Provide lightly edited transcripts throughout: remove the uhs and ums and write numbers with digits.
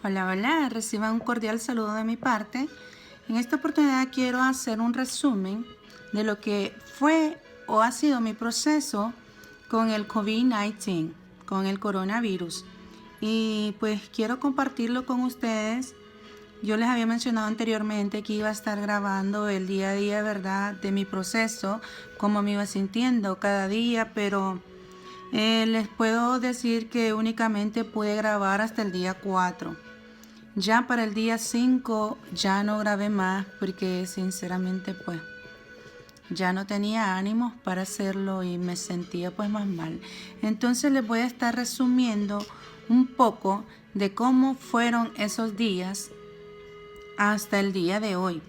Hola, hola, reciban un cordial saludo de mi parte. En esta oportunidad quiero hacer un resumen de lo que fue o ha sido mi proceso con el COVID-19, con el coronavirus. Y pues quiero compartirlo con ustedes. Yo les había mencionado anteriormente que iba a estar grabando el día a día, ¿verdad?, de mi proceso, cómo me iba sintiendo cada día, pero les puedo decir que únicamente pude grabar hasta el día 4. Ya para el día 5 ya no grabé más porque sinceramente pues ya no tenía ánimos para hacerlo y me sentía pues más mal. Entonces les voy a estar resumiendo un poco de cómo fueron esos días hasta el día de hoy,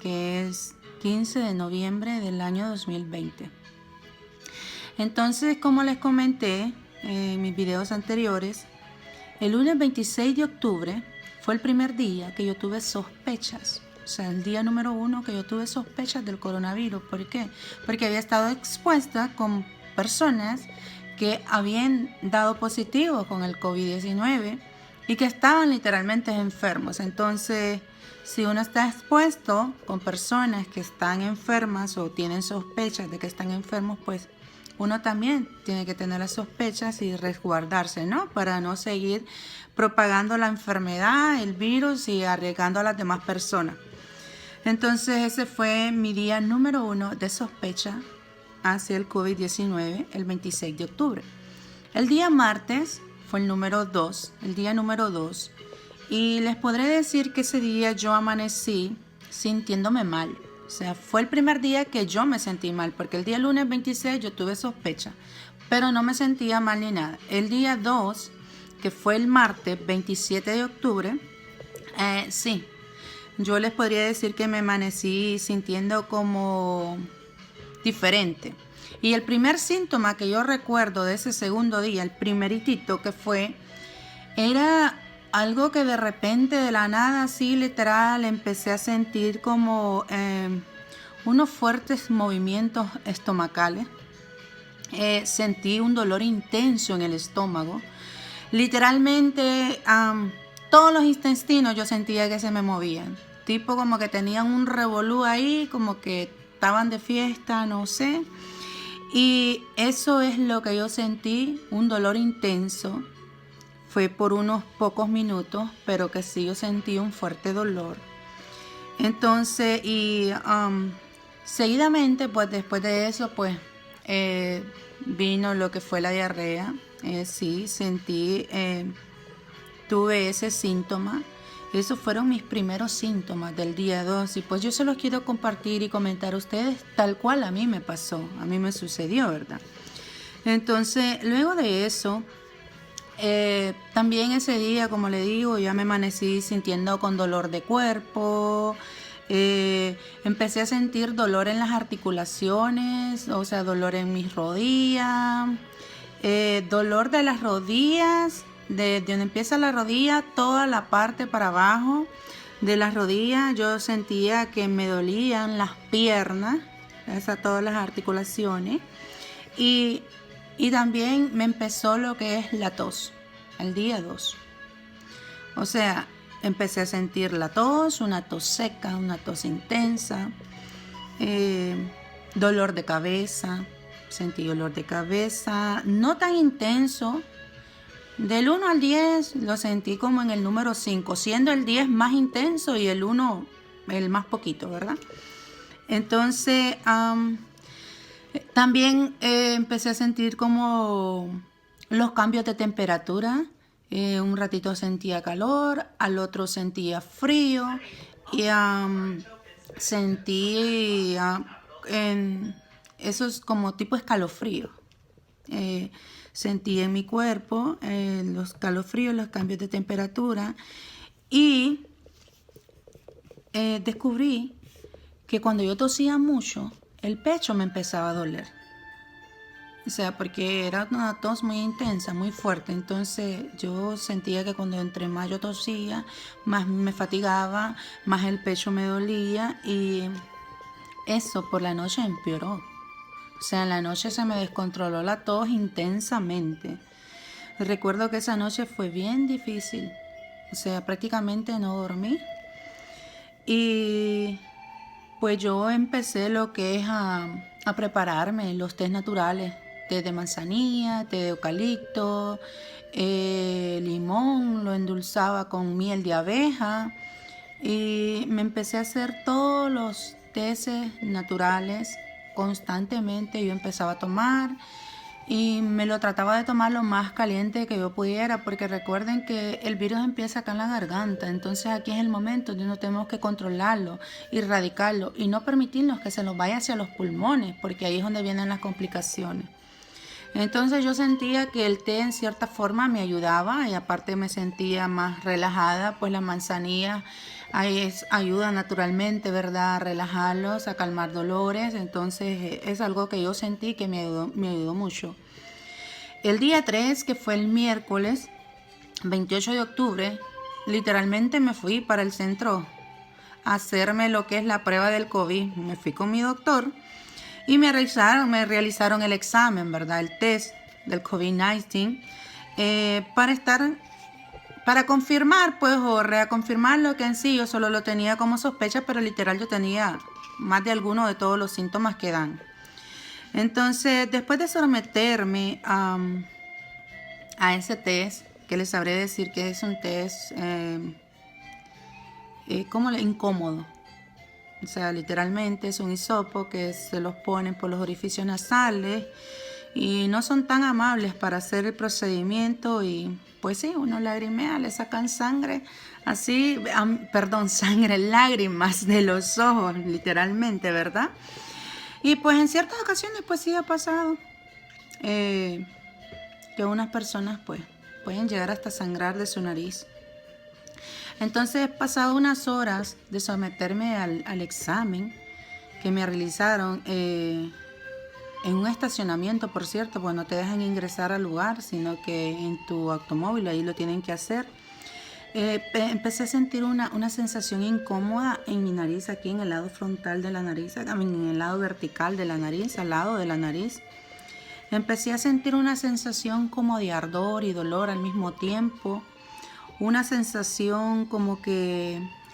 que es 15 de noviembre del año 2020. Entonces, como les comenté en mis videos anteriores, el lunes 26 de octubre fue el primer día que yo tuve sospechas. O sea, el día número 1 que yo tuve sospechas del coronavirus. ¿Por qué? Porque había estado expuesta con personas que habían dado positivo con el COVID-19 y que estaban literalmente enfermos. Entonces, si uno está expuesto con personas que están enfermas o tienen sospechas de que están enfermos, pues uno también tiene que tener las sospechas y resguardarse, ¿no? Para no seguir propagando la enfermedad, el virus y arriesgando a las demás personas. Entonces ese fue mi día número 1 de sospecha hacia el COVID-19, el 26 de octubre. El día martes fue el día número 2. Y les podré decir que ese día yo amanecí sintiéndome mal. O sea, fue el primer día que yo me sentí mal, porque el día lunes 26 yo tuve sospecha, pero no me sentía mal ni nada. El día 2, que fue el martes 27 de octubre, sí, yo les podría decir que me amanecí sintiendo como diferente. Y el primer síntoma que yo recuerdo de ese segundo día, el primeritito que fue, era algo que de repente, de la nada, así literal, empecé a sentir como unos fuertes movimientos estomacales. Sentí un dolor intenso en el estómago. Literalmente, todos los intestinos yo sentía que se me movían. Tipo como que tenían un revolú ahí, como que estaban de fiesta, no sé. Y eso es lo que yo sentí, un dolor intenso. Fue por unos pocos minutos, pero que sí yo sentí un fuerte dolor. Entonces, seguidamente, pues después de eso, pues vino lo que fue la diarrea. Sí, tuve ese síntoma. Esos fueron mis primeros síntomas del día 2 y pues yo se los quiero compartir y comentar a ustedes tal cual a mí me pasó, a mí me sucedió, ¿verdad? Entonces, luego de eso, también ese día, como le digo, ya me amanecí sintiendo con dolor de cuerpo. Empecé a sentir dolor en las articulaciones, o sea, dolor en mis rodillas, dolor de las rodillas, de donde empieza la rodilla, toda la parte para abajo de las rodillas. Yo sentía que me dolían las piernas, todas las articulaciones. Y también me empezó lo que es la tos, el día 2. O sea, empecé a sentir la tos, una tos seca, una tos intensa, dolor de cabeza, sentí dolor de cabeza, no tan intenso. Del 1 al 10 lo sentí como en el número 5, siendo el 10 más intenso y el 1 el más poquito, ¿verdad? Entonces, también empecé a sentir como los cambios de temperatura. Un ratito sentía calor, al otro sentía frío y sentí eso es como tipo escalofrío. Sentí en mi cuerpo los calofríos, los cambios de temperatura y descubrí que cuando yo tosía mucho, el pecho me empezaba a doler. O sea, porque era una tos muy intensa, muy fuerte. Entonces yo sentía que cuando entre más yo tosía, más me fatigaba, más el pecho me dolía y eso por la noche empeoró. O sea, en la noche se me descontroló la tos intensamente. Recuerdo que esa noche fue bien difícil o sea, prácticamente no dormí. Y pues yo empecé lo que es a prepararme los tés naturales, té de manzanilla, té de eucalipto, limón, lo endulzaba con miel de abeja y me empecé a hacer todos los tés naturales constantemente. Yo empezaba a tomar y me lo trataba de tomar lo más caliente que yo pudiera, porque recuerden que el virus empieza acá en la garganta, entonces aquí es el momento donde no tenemos que controlarlo, erradicarlo y no permitirnos que se nos vaya hacia los pulmones, porque ahí es donde vienen las complicaciones. Entonces yo sentía que el té en cierta forma me ayudaba y aparte me sentía más relajada, pues la manzanilla ayuda naturalmente, ¿verdad? A relajarlos, a calmar dolores, entonces es algo que yo sentí que me ayudó mucho. El día 3, que fue el miércoles 28 de octubre, literalmente me fui para el centro a hacerme lo que es la prueba del COVID. Me fui con mi doctor y me realizaron el examen, ¿verdad? El test del COVID-19 para confirmar, pues, o reconfirmar lo que en sí yo solo lo tenía como sospecha, pero literal yo tenía más de alguno de todos los síntomas que dan. Entonces, después de someterme a ese test, que les sabré decir que es un test incómodo. O sea, literalmente es un hisopo que se los ponen por los orificios nasales y no son tan amables para hacer el procedimiento y pues sí, uno lagrimea, le sacan sangre, así, lágrimas de los ojos, literalmente, ¿verdad? Y pues en ciertas ocasiones pues sí ha pasado que unas personas pues pueden llegar hasta sangrar de su nariz. Entonces, pasado unas horas de someterme al examen que me realizaron en un estacionamiento, por cierto, pues no te dejan ingresar al lugar, sino que en tu automóvil, ahí lo tienen que hacer. Empecé a sentir una sensación incómoda en mi nariz, aquí en el lado frontal de la nariz, en el lado vertical de la nariz, al lado de la nariz. Empecé a sentir una sensación como de ardor y dolor al mismo tiempo. Una sensación como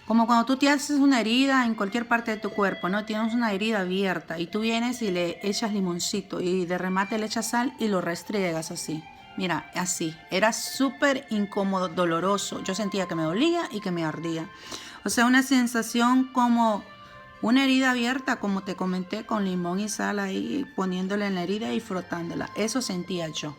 cuando tú te haces una herida en cualquier parte de tu cuerpo, ¿no? Tienes una herida abierta y tú vienes y le echas limoncito y de remate le echas sal y lo restriegas así. Mira, así. Era súper incómodo, doloroso. Yo sentía que me dolía y que me ardía. O sea, una sensación como una herida abierta, como te comenté, con limón y sal ahí, poniéndole en la herida y frotándola. Eso sentía yo.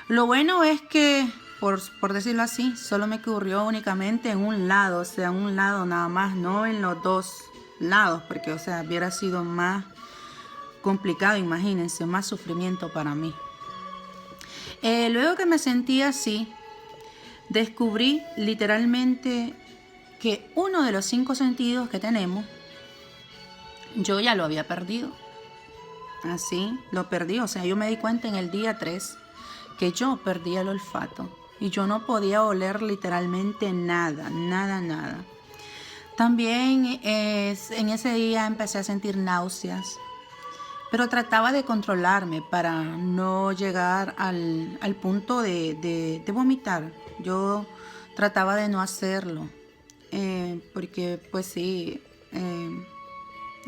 Lo bueno es que, por decirlo así, solo me ocurrió únicamente en un lado, o sea, un lado nada más, no en los dos lados, porque, o sea, hubiera sido más complicado, imagínense, más sufrimiento para mí. Luego que me sentí así, descubrí literalmente que uno de los 5 sentidos que tenemos, yo ya lo había perdido. Así, lo perdí, o sea, yo me di cuenta en el día 3 que yo perdí el olfato y yo no podía oler literalmente nada. También en ese día empecé a sentir náuseas, pero trataba de controlarme para no llegar al punto de vomitar. Yo trataba de no hacerlo, porque pues sí,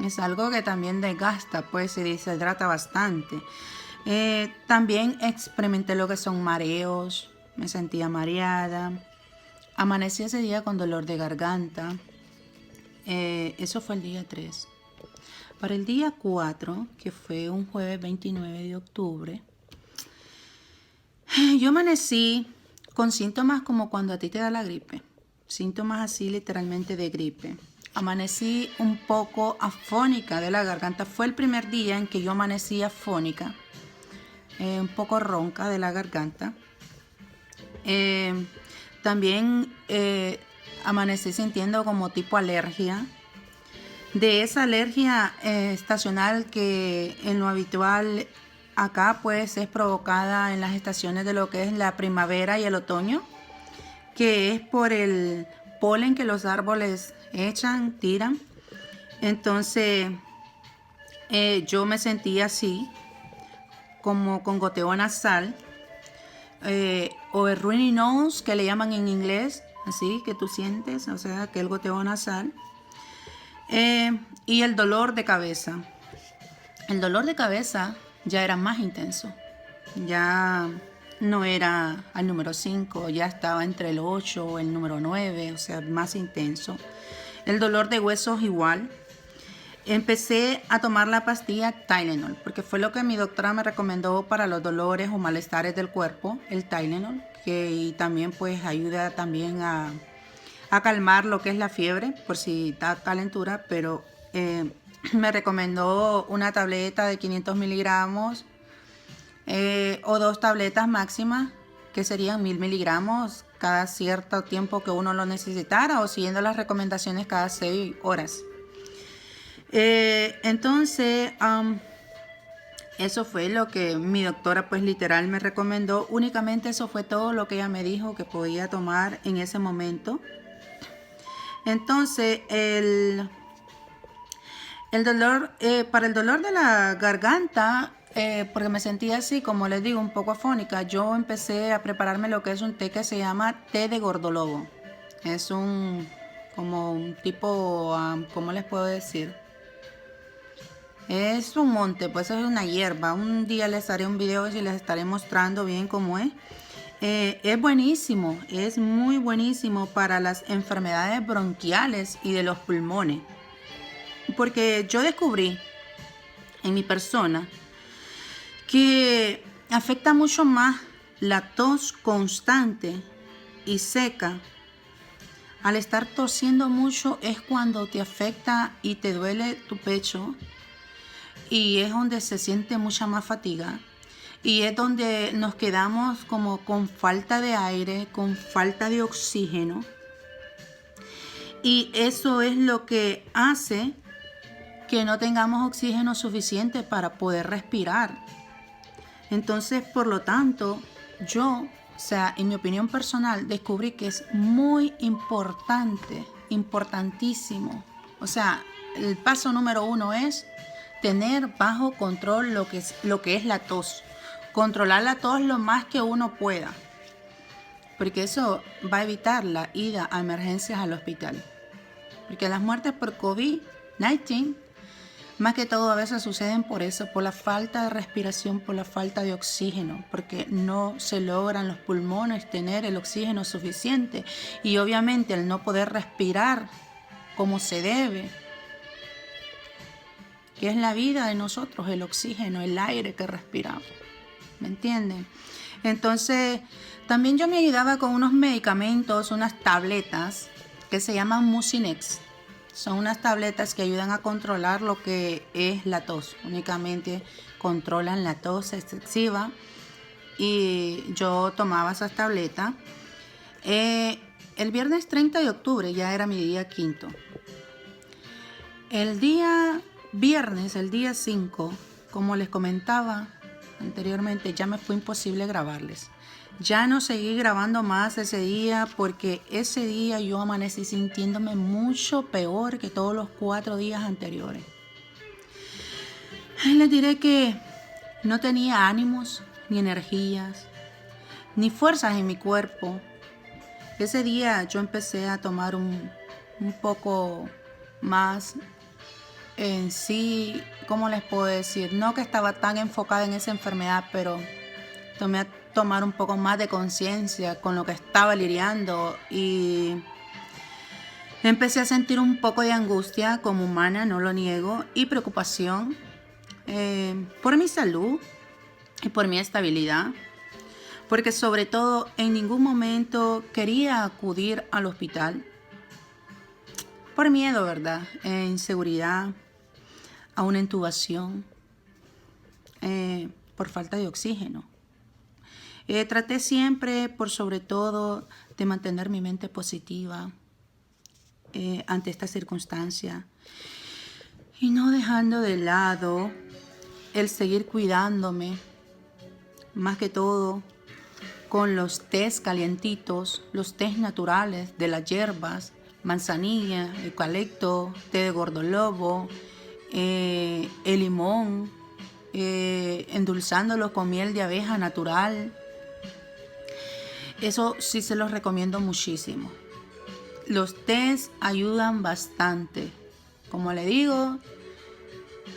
es algo que también desgasta, pues se deshidrata bastante. También experimenté lo que son mareos, me sentía mareada, amanecí ese día con dolor de garganta. Eso fue el día 3. Para el día 4, que fue un jueves 29 de octubre, yo amanecí con síntomas como cuando a ti te da la gripe, síntomas así literalmente de gripe. Amanecí un poco afónica de la garganta, fue el primer día en que yo amanecí afónica. Un poco ronca de la garganta. También amanecí sintiendo como tipo alergia. De esa alergia estacional que en lo habitual acá pues es provocada en las estaciones de lo que es la primavera y el otoño, que es por el polen que los árboles tiran. Entonces yo me sentía así, como con goteo nasal, o el runny nose, que le llaman en inglés, así que tú sientes, o sea, que el goteo nasal. Y el dolor de cabeza. El dolor de cabeza ya era más intenso. Ya no era al número 5, ya estaba entre el 8 o el número 9, o sea, más intenso. El dolor de huesos igual. Empecé a tomar la pastilla Tylenol, porque fue lo que mi doctora me recomendó para los dolores o malestares del cuerpo, el Tylenol, que también pues ayuda también a calmar lo que es la fiebre, por si da calentura, pero me recomendó una tableta de 500 miligramos o 2 tabletas máximas, que serían 1000 miligramos cada cierto tiempo que uno lo necesitara, o siguiendo las recomendaciones cada 6 horas. Entonces, eso fue lo que mi doctora pues literal me recomendó. Únicamente eso fue todo lo que ella me dijo que podía tomar en ese momento. Entonces, el dolor, para el dolor de la garganta, porque me sentía así, como les digo, un poco afónica, yo empecé a prepararme lo que es un té que se llama té de gordolobo. Es como un tipo, ¿cómo les puedo decir? Es un monte, pues es una hierba. Un día les haré un video y les estaré mostrando bien cómo es. Es buenísimo, es muy buenísimo para las enfermedades bronquiales y de los pulmones. Porque yo descubrí en mi persona que afecta mucho más la tos constante y seca. Al estar tosiendo mucho es cuando te afecta y te duele tu pecho. Y es donde se siente mucha más fatiga y es donde nos quedamos como con falta de aire, con falta de oxígeno, y eso es lo que hace que no tengamos oxígeno suficiente para poder respirar. Entonces, por lo tanto, yo, o sea, en mi opinión personal, descubrí que es muy importante, importantísimo. O sea, el paso número 1 es tener bajo control lo que es la tos. Controlar la tos lo más que uno pueda, porque eso va a evitar la ida a emergencias al hospital. Porque las muertes por COVID-19, más que todo a veces suceden por eso, por la falta de respiración, por la falta de oxígeno, porque no se logran los pulmones tener el oxígeno suficiente, y obviamente al no poder respirar como se debe, que es la vida de nosotros, el oxígeno, el aire que respiramos. ¿Me entienden? Entonces, también yo me ayudaba con unos medicamentos, unas tabletas que se llaman Mucinex. Son unas tabletas que ayudan a controlar lo que es la tos. Únicamente controlan la tos excesiva. Y yo tomaba esas tabletas. El viernes 30 de octubre ya era mi día quinto. El día viernes, el día 5, como les comentaba anteriormente, ya me fue imposible grabarles. Ya no seguí grabando más ese día porque ese día yo amanecí sintiéndome mucho peor que todos los 4 días anteriores. Les diré que no tenía ánimos, ni energías, ni fuerzas en mi cuerpo. Ese día yo empecé a tomar un poco más en sí, ¿cómo les puedo decir? No que estaba tan enfocada en esa enfermedad, pero tomé a tomar un poco más de conciencia con lo que estaba lidiando y empecé a sentir un poco de angustia como humana, no lo niego, y preocupación por mi salud y por mi estabilidad, porque sobre todo en ningún momento quería acudir al hospital por miedo, ¿verdad? Inseguridad, a una intubación, por falta de oxígeno. Traté siempre, por sobre todo, de mantener mi mente positiva ante esta circunstancia y no dejando de lado el seguir cuidándome, más que todo con los tés calientitos, los tés naturales de las hierbas, manzanilla, eucalipto, té de gordolobo, el limón, endulzándolo con miel de abeja natural. Eso sí se los recomiendo muchísimo. Los tés ayudan bastante. Como le digo,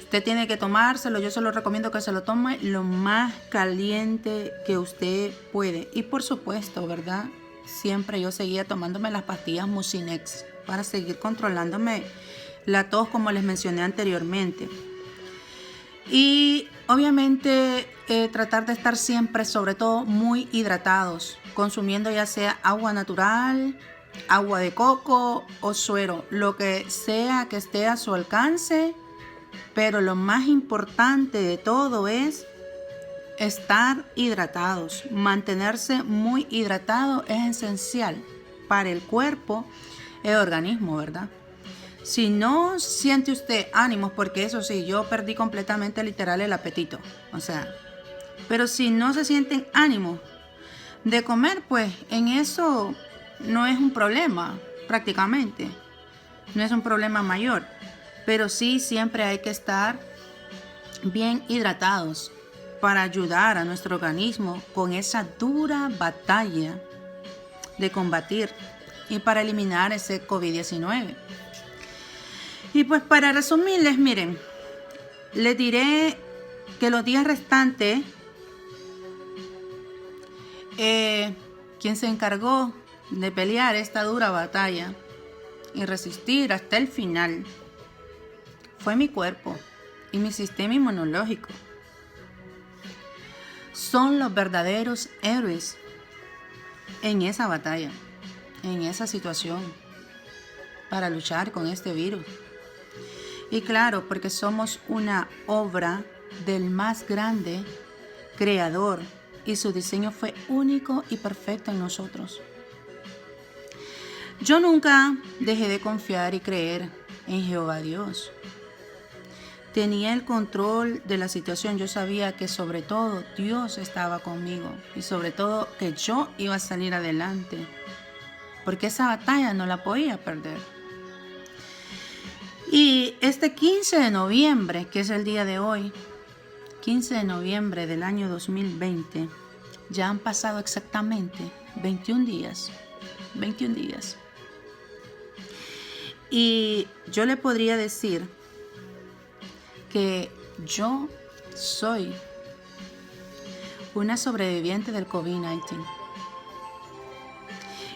usted tiene que tomárselo. Yo se lo recomiendo que se lo tome lo más caliente que usted puede. Y por supuesto, ¿verdad? Siempre yo seguía tomándome las pastillas Mucinex para seguir controlándome la tos, como les mencioné anteriormente. Y obviamente tratar de estar siempre, sobre todo, muy hidratados, consumiendo ya sea agua natural, agua de coco o suero, lo que sea que esté a su alcance. Pero lo más importante de todo es estar hidratados. Mantenerse muy hidratado es esencial para el cuerpo y el organismo, ¿verdad? Si no siente usted ánimos, porque eso sí, yo perdí completamente literal el apetito, o sea, pero si no se sienten ánimos de comer, pues en eso no es un problema, prácticamente, no es un problema mayor, pero sí siempre hay que estar bien hidratados para ayudar a nuestro organismo con esa dura batalla de combatir y para eliminar ese COVID-19. Y pues para resumirles, miren, les diré que los días restantes, quien se encargó de pelear esta dura batalla y resistir hasta el final fue mi cuerpo y mi sistema inmunológico. Son los verdaderos héroes en esa batalla, en esa situación, para luchar con este virus. Y claro, porque somos una obra del más grande creador y su diseño fue único y perfecto en nosotros. Yo nunca dejé de confiar y creer en Jehová Dios. Tenía el control de la situación. Yo sabía que sobre todo Dios estaba conmigo y sobre todo que yo iba a salir adelante, porque esa batalla no la podía perder. Y este 15 de noviembre, que es el día de hoy, 15 de noviembre del año 2020, ya han pasado exactamente 21 días. 21 días. Y yo le podría decir que yo soy una sobreviviente del COVID-19.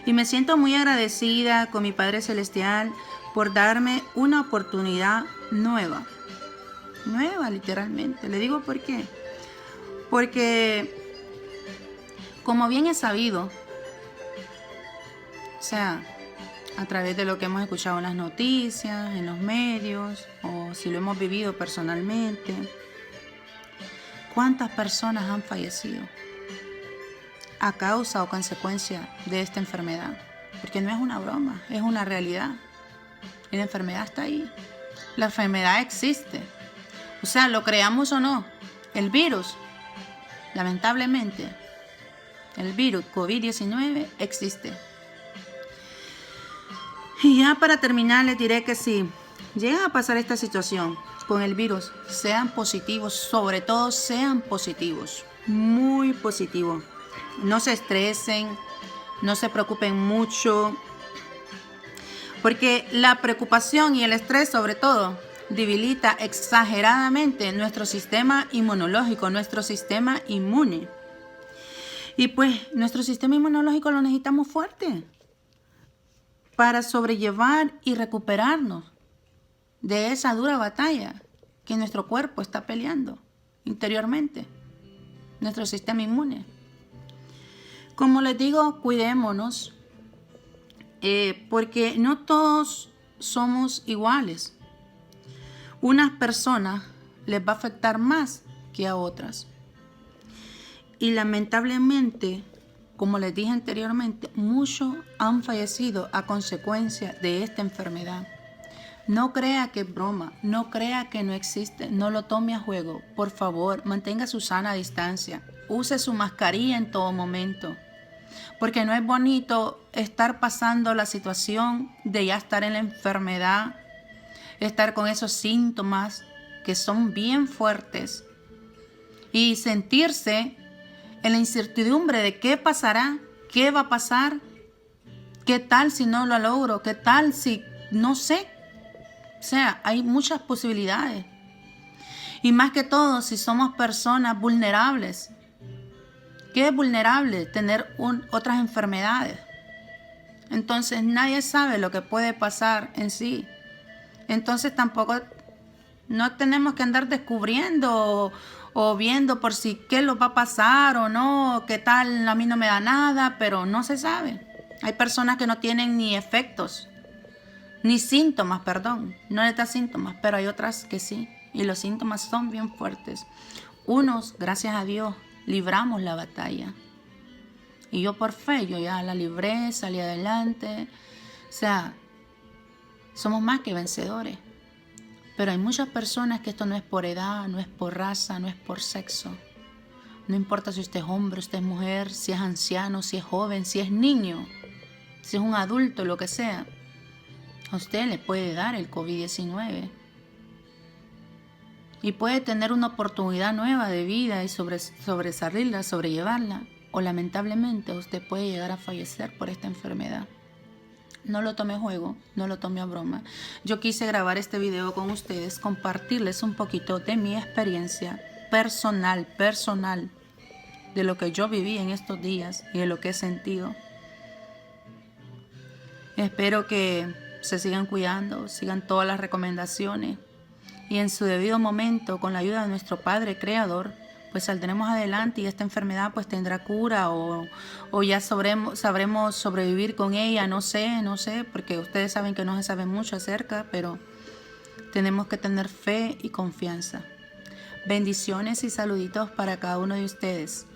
Y me siento muy agradecida con mi Padre Celestial por darme una oportunidad nueva. Nueva, literalmente. Le digo por qué. Porque, como bien es sabido, o sea, a través de lo que hemos escuchado en las noticias, en los medios, o si lo hemos vivido personalmente, ¿cuántas personas han fallecido a causa o consecuencia de esta enfermedad? Porque no es una broma, es una realidad. Y la enfermedad está ahí. La enfermedad existe. O sea, lo creamos o no, el virus, lamentablemente, el virus COVID-19 existe. Y ya para terminar les diré que si llega a pasar esta situación con el virus, sean positivos, sobre todo sean positivos, muy positivos. No se estresen, no se preocupen mucho, porque la preocupación y el estrés sobre todo debilita exageradamente nuestro sistema inmunológico, nuestro sistema inmune. Y pues nuestro sistema inmunológico lo necesitamos fuerte para sobrellevar y recuperarnos de esa dura batalla que nuestro cuerpo está peleando interiormente, nuestro sistema inmune. Como les digo, cuidémonos, porque no todos somos iguales. Unas personas les va a afectar más que a otras. Y lamentablemente, como les dije anteriormente, muchos han fallecido a consecuencia de esta enfermedad. No crea que es broma, no crea que no existe, no lo tome a juego. Por favor, mantenga su sana distancia, use su mascarilla en todo momento. Porque no es bonito estar pasando la situación de ya estar en la enfermedad, estar con esos síntomas que son bien fuertes y sentirse en la incertidumbre de qué pasará, ¿Qué va a pasar? ¿Qué tal si no lo logro? ¿Qué tal si no sé? O sea, hay muchas posibilidades. Y más que todo, si somos personas vulnerables. ¿Qué es vulnerable? Tener otras enfermedades. Entonces nadie sabe lo que puede pasar en sí. Entonces tampoco no tenemos que andar descubriendo o viendo por si qué lo va a pasar o no, qué tal, a mí no me da nada, pero no se sabe. Hay personas que no tienen ni efectos, ni síntomas, perdón, no les da síntomas, pero hay otras que sí, y los síntomas son bien fuertes. Unos, gracias a Dios, libramos la batalla. Y yo por fe, yo ya la libré, salí adelante. O sea, somos más que vencedores. Pero hay muchas personas que esto no es por edad, no es por raza, no es por sexo. No importa si usted es hombre, usted es mujer, si es anciano, si es joven, si es niño, si es un adulto, lo que sea. A usted le puede dar el COVID-19. Y puede tener una oportunidad nueva de vida y sobresalirla, sobrellevarla. O lamentablemente usted puede llegar a fallecer por esta enfermedad. No lo tome a juego, no lo tome a broma. Yo quise grabar este video con ustedes, compartirles un poquito de mi experiencia personal, de lo que yo viví en estos días y de lo que he sentido. Espero que se sigan cuidando, sigan todas las recomendaciones y en su debido momento, con la ayuda de nuestro Padre Creador, pues saldremos adelante y esta enfermedad pues tendrá cura o ya sabremos sobrevivir con ella, no sé, porque ustedes saben que no se sabe mucho acerca, pero tenemos que tener fe y confianza. Bendiciones y saluditos para cada uno de ustedes.